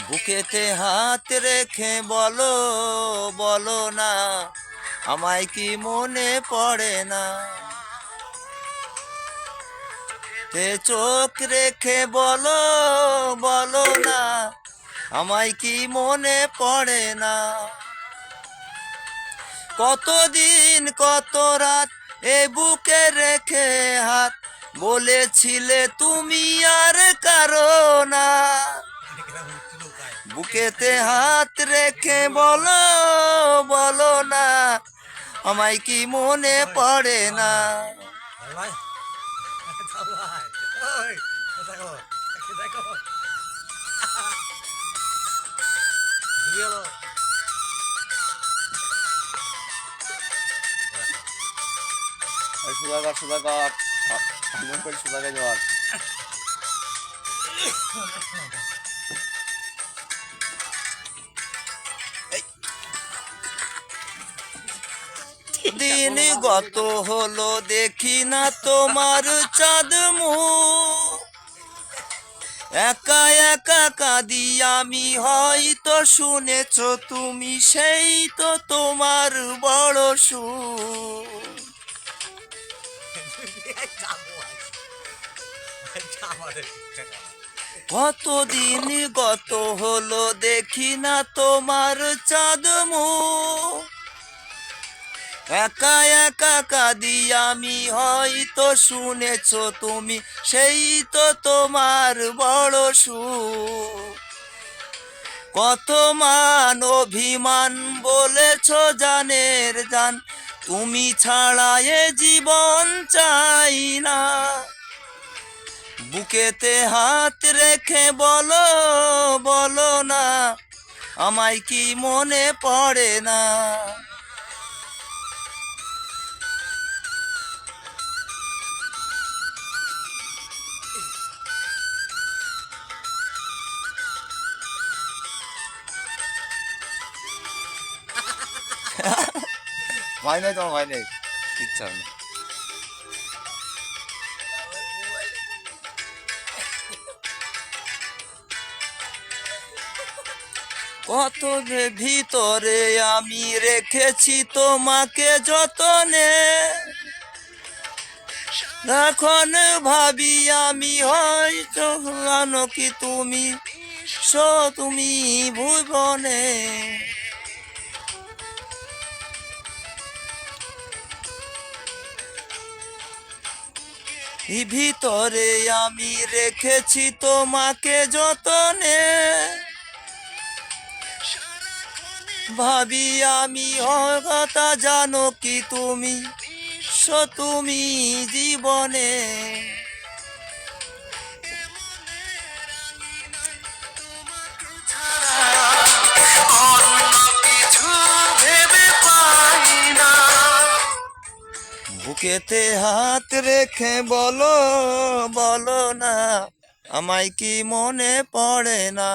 বুকেতে হাত রেখে বলো, বলো না আমায় কি মনে পড়ে না। তে চোখ রেখে বলো, বলো না আমায় কি মনে পড়ে না। কতদিন কত রাত এ বুকে রেখে হাত, বলেছিলে তুমি আর কারো না। বুকেতে হাত রেখে বলো, বলো না আমায় কি মনে পড়ে না। সুদাগর সুদাগর সুদাগর জল দিন গত হলো দেখি না তোমার চাঁদ মুখ। একা একা কাঁদি আমি, হয়তো শুনেছ তুমি, সেই তো তোমার বড় সুখ। কতদিন গত হলো দেখি না তোমার চাঁদ মুখ। একা একা কাঁদি আমি, হয়তো শুনেছ তুমি, সেই তো তোমার বড় সুখ। কত মান অভিমান বলেছ জানের জান, তুমি ছাড়া এ জীবন চাই না। বুকেতে হাত রেখে বলো, বলো না আমায় কি মনে পড়ে না। ভয় নেই তোমার, ভয় নেই, ইচ্ছা না। কত ভিতরে আমি রেখেছি তোমাকে যতনে, এখন ভাবি আমি হয়তো জানো কি তুমি, তুমি ভুবনে। ভিতরে আমি রেখেছি তোমাকে যতনে, ভাবি আমি কথা জানো কি তুমি, তুমি জীবনে। বুকেতে হাত রেখে বলো, বলো না আমায় কি মনে পড়ে না।